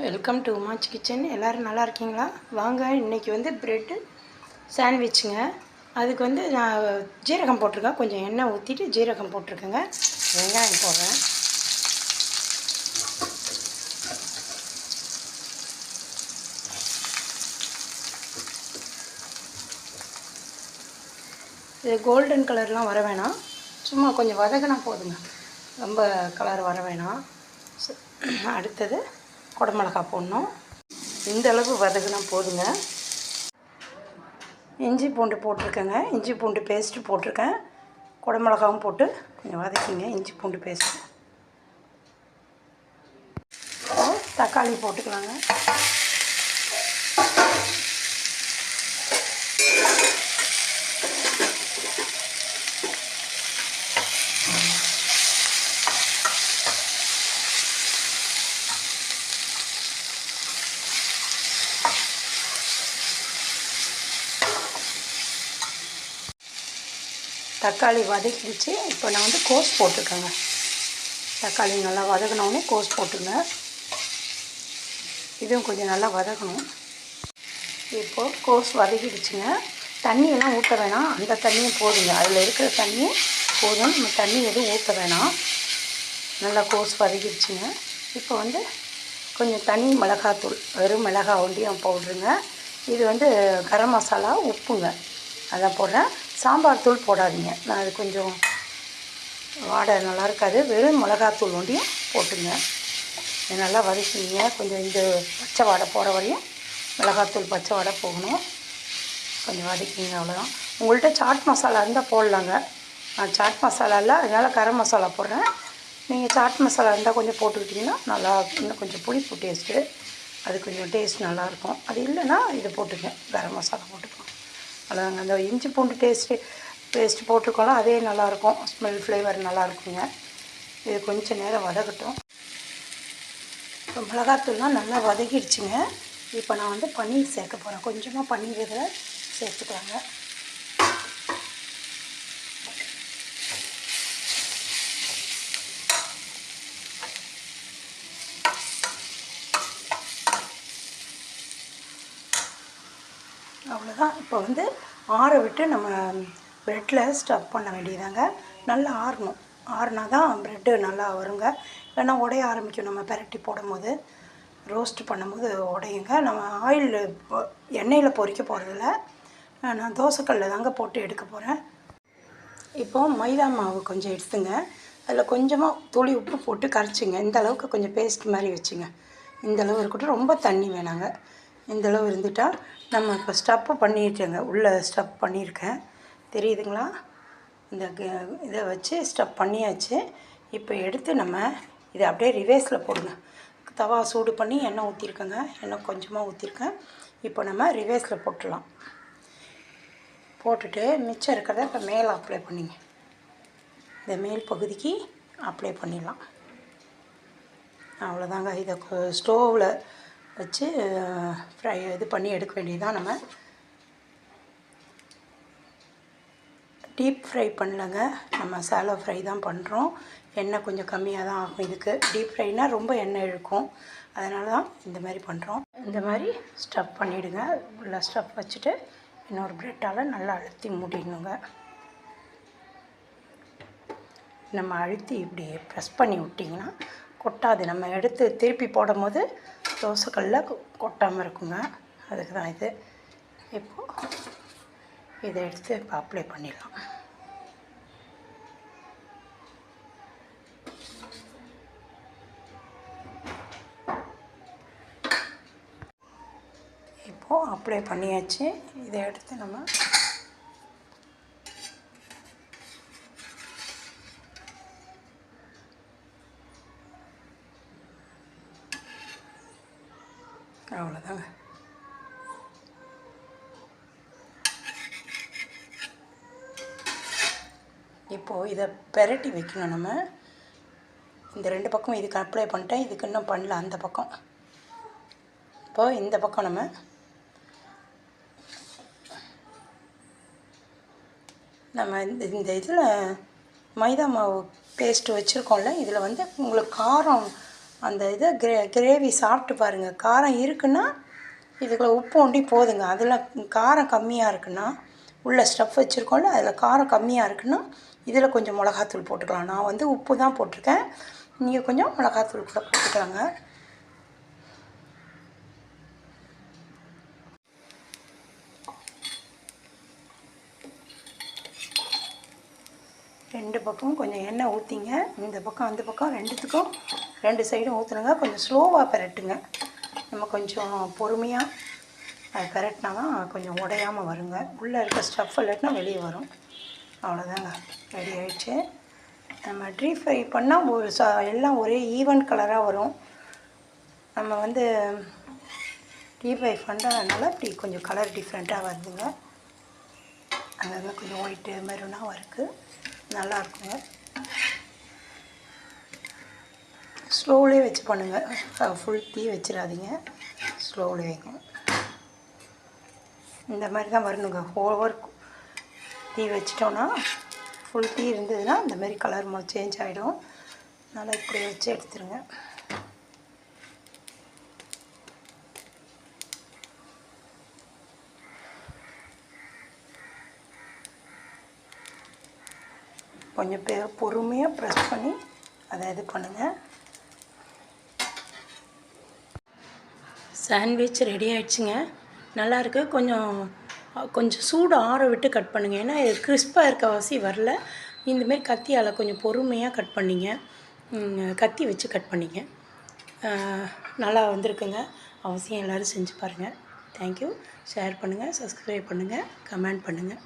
Welcome to உமாச் kitchen. எல்லோரும் நல்லா இருக்கீங்களா? வாங்க, இன்றைக்கி வந்து ப்ரெட்டு சாண்ட்விச்சுங்க. அதுக்கு வந்து நான் ஜீரகம் போட்டிருக்கேன். கொஞ்சம் எண்ணெய் ஊற்றிட்டு ஜீரகம் போட்டிருக்கேங்க. வெங்காயம் போடுறேன். இது கோல்டன் கலர்லாம் வர வேணாம், சும்மா கொஞ்சம் வதங்கினா போதுங்க, ரொம்ப கலர் வர வேணாம். அடுத்தது குடமிளகா போடணும். இந்த அளவு வதங்கினா போதுங்க. இஞ்சி பூண்டு போட்டிருக்கேங்க, இஞ்சி பூண்டு பேஸ்ட்டு போட்டிருக்கேன். குடமிளகாவும் போட்டு கொஞ்சம் வதக்கிங்க. இஞ்சி பூண்டு பேஸ்ட்டு, தக்காளி போட்டுக்கலாங்க. தக்காளி வதக்கிடுச்சு. இப்போ நான் வந்து கோஸ் போட்டிருக்கேங்க. தக்காளி நல்லா வதக்கினோடனே கோஸ் போட்டுங்க. இதுவும் கொஞ்சம் நல்லா வதக்கணும். இப்போது கோஸ் வதக்கிடுச்சுங்க. தண்ணியெல்லாம் ஊற்ற வேணாம், அந்த தண்ணியும் போதுங்க. அதில் இருக்கிற தண்ணியும் போதும், நம்ம தண்ணி எதுவும் ஊற்ற வேணாம். நல்லா கோஸ் வதக்கிடுச்சுங்க. இப்போ வந்து கொஞ்சம் தனி மிளகாத்தூள், வெறும் மிளகாய் ஒண்டியும் பவுட்ருங்க. இது வந்து கரம் மசாலா, உப்புங்க, அதான் போடுறேன். சாம்பார் தூள் போடாதீங்க, நான் அது கொஞ்சம் வாடை நல்லா இருக்காது. வெறும் மிளகாத்தூள் ஒண்டியும் போட்டுங்க. இது நல்லா வதக்கிங்க. கொஞ்சம் இந்த பச்சை வாடை போகிற வரையும் மிளகாத்தூள் பச்சை வாடை போகணும். கொஞ்சம் வதக்கிங்க, அவ்வளோதான். உங்கள்கிட்ட சாட் மசாலா இருந்தால் போடலாங்க. நான் சாட் மசாலா இல்லை, அதனால் கரம் மசாலா போடுறேன். நீங்கள் சாட் மசாலா இருந்தால் கொஞ்சம் போட்டுக்கிட்டிங்கன்னா நல்லா, இன்னும் கொஞ்சம் புளிப்பு டேஸ்ட்டு, அது கொஞ்சம் டேஸ்ட் நல்லாயிருக்கும். அது இல்லைன்னா இதை போட்டுங்க, கரம் மசாலா போட்டுக்கலாம். அவ்வளோதாங்க. அந்த இஞ்சி பூண்டு பேஸ்ட்டு போட்டிருக்கோம்ல, அதே நல்லாயிருக்கும், ஸ்மெல் ஃப்ளேவர் நல்லாயிருக்குங்க. இது கொஞ்சம் நேரம் வதக்கட்டும். இப்போ மிளகாத்தூள்லாம் நல்லா வதக்கிடுச்சுங்க. இப்போ நான் வந்து பன்னீர் சேர்க்க போகிறேன். கொஞ்சமாக பன்னீர் இதில் சேர்த்துக்கலாங்க. அவ்வளோதான். இப்போ வந்து ஆற விட்டு நம்ம ப்ரெட்டில் ஸ்டஃப் பண்ண வேண்டியதாங்க. நல்லா ஆறணும், ஆறினா தான் ப்ரெட்டு நல்லா வருங்க. இல்லைன்னா உடைய ஆரம்பிக்கும். நம்ம பெரட்டி போடும் போது, ரோஸ்ட் பண்ணும்போது உடையுங்க. நம்ம எண்ணெயில் பொரிக்க போகிறதில்ல, நான் தோசைக்கல்லில் தாங்க போட்டு எடுக்க போகிறேன். இப்போது மைதா மாவு கொஞ்சம் எடுத்துங்க. அதில் கொஞ்சமாக துளி உப்பு போட்டு கரைச்சிங்க. இந்த அளவுக்கு கொஞ்சம் பேஸ்ட் மாதிரி வச்சுங்க. இந்தளவு இருக்கட்டும், ரொம்ப தண்ணி வேணாங்க. இந்தளவு இருந்துட்டால் நம்ம இப்போ ஸ்டஃப்பு பண்ணிட்டேங்க. உள்ளே ஸ்டஃப் பண்ணியிருக்கேன், தெரியுதுங்களா? இந்த இதை வச்சு ஸ்டஃப் பண்ணியாச்சு. இப்போ எடுத்து நம்ம இதை அப்படியே ரிவேர்ஸில் போடுங்க. தவா சூடு பண்ணி எண்ணெய் ஊற்றிருக்கேங்க, எண்ணெய் கொஞ்சமாக ஊற்றிருக்கேன். இப்போ நம்ம ரிவேர்ஸில் போட்டுடலாம். போட்டுட்டு மிச்சம் இருக்கிறத இப்போ மேலே அப்ளை பண்ணிங்க. இந்த மேல் பகுதிக்கு அப்ளை பண்ணிடலாம். அவ்வளோதாங்க. இதை ஸ்டோவில் வச்சு இது பண்ணி எடுக்க வேண்டியதுதான். நம்ம டீப் ஃப்ரை பண்ணலங்க, நம்ம சாலோ ஃப்ரை தான் பண்ணுறோம். எண்ணெய் கொஞ்சம் கம்மியாக தான் ஆகும் இதுக்கு. டீப் ஃப்ரைனால் ரொம்ப எண்ணெய் இழுக்கும், அதனால தான் இந்த மாதிரி பண்ணுறோம். இந்த மாதிரி ஸ்டஃப் பண்ணிவிடுங்க. உள்ள ஸ்டஃப் வச்சுட்டு இன்னொரு ப்ரெட்டால் நல்லா அழுத்தி மூடிடணுங்க. நம்ம அழுத்தி இப்படி ப்ரெஸ் பண்ணி விட்டிங்கன்னா கொட்டாது. நம்ம எடுத்து திருப்பி போடும் போது தோசைக்கல்லில் கொட்டாமல் இருக்குங்க, அதுக்கு தான் இது. இப்போது இதை எடுத்து இப்போ அப்ளை பண்ணிடலாம். இப்போது அப்ளை பண்ணியாச்சு. இதை எடுத்து நம்ம அவ்வளோதாங்க. இப்போது இதை பெரட்டி வைக்கணும் நம்ம. இந்த ரெண்டு பக்கம் இதுக்கு அப்ளை பண்ணிட்டேன், இதுக்கு இன்னும் பண்ணல அந்த பக்கம். இப்போது இந்த பக்கம் நம்ம இந்த இதில் மைதா மாவு பேஸ்ட்டு வச்சுருக்கோம்ல, இதில் வந்து உங்களுக்கு காரம் அந்த இதை கிரேவி சாப்பிட்டு பாருங்கள். காரம் இருக்குன்னா இதுக்குள்ளே உப்பு ஒண்டி போதுங்க. அதில் காரம் கம்மியாக இருக்குன்னா, உள்ள ஸ்டஃப் வச்சுருக்கோம்ல, அதில் காரம் கம்மியாக இருக்குன்னா இதில் கொஞ்சம் மிளகாத்தூள் போட்டுக்கலாம். நான் வந்து உப்பு தான் போட்டிருக்கேன். நீங்கள் கொஞ்சம் மிளகாத்தூள் கூட போட்டுக்கலாங்க. ரெண்டு பக்கமும் கொஞ்சம் எண்ணெய் ஊற்றிங்க. இந்த பக்கம் அந்த பக்கம் ரெண்டுத்துக்கும் 2 சைடும் ஊற்றுனுங்க. கொஞ்சம் ஸ்லோவாக பெரட்டுங்க. நம்ம கொஞ்சம் பொறுமையாக அது பெரட்டினா தான் கொஞ்சம் உடையாமல் வருங்க. உள்ளே இருக்க ஸ்டஃப் இல்லாட்டினா வெளியே வரும். அவ்வளோதாங்க, ரெடி ஆகிடுச்சு. நம்ம டீப் ஃப்ரை பண்ணால் எல்லாம் ஒரே ஈவன் கலராக வரும். நம்ம வந்து டீப் ஃப்ரை பண்ணுறதுனால இப்படி கொஞ்சம் கலர் டிஃப்ரெண்ட்டாக வருதுங்க. அங்கங்கே கொஞ்சம் ஒயிட்டு மெரூனாக இருக்குது, நல்லாயிருக்குங்க. ஸ்லோவிலே வச்சு பண்ணுங்கள். ஃபுல் தீ வச்சிடாதீங்க, ஸ்லோவிலே வைங்க. இந்த மாதிரி தான் வரணுங்க. ஓவர் தீ வச்சிட்டோன்னா, ஃபுல் தீ இருந்ததுன்னா இந்த மாதிரி கலர் சேஞ்ச் ஆகிடும். அதனால் இப்படி வச்சு எடுத்துருங்க. கொஞ்சம் பொறுமையாக ப்ரெஸ் பண்ணி அதை இது பண்ணுங்கள். சாண்ட்விச் ரெடி ஆகிடுச்சுங்க. நல்லாயிருக்கு. கொஞ்சம் சூடு ஆற விட்டு கட் பண்ணுங்கள். ஏன்னா இது கிறிஸ்பாக இருக்கவாசி வரல. இந்தமாரி கத்தியால் கொஞ்சம் பொறுமையாக கட் பண்ணிங்க, கத்தி வச்சு கட் பண்ணிங்க. நல்லா வந்திருக்குங்க. அவசியம் எல்லோரும் செஞ்சு பாருங்கள். தேங்க்யூ. ஷேர் பண்ணுங்கள், சப்ஸ்கிரைப் பண்ணுங்கள், கமெண்ட் பண்ணுங்கள்.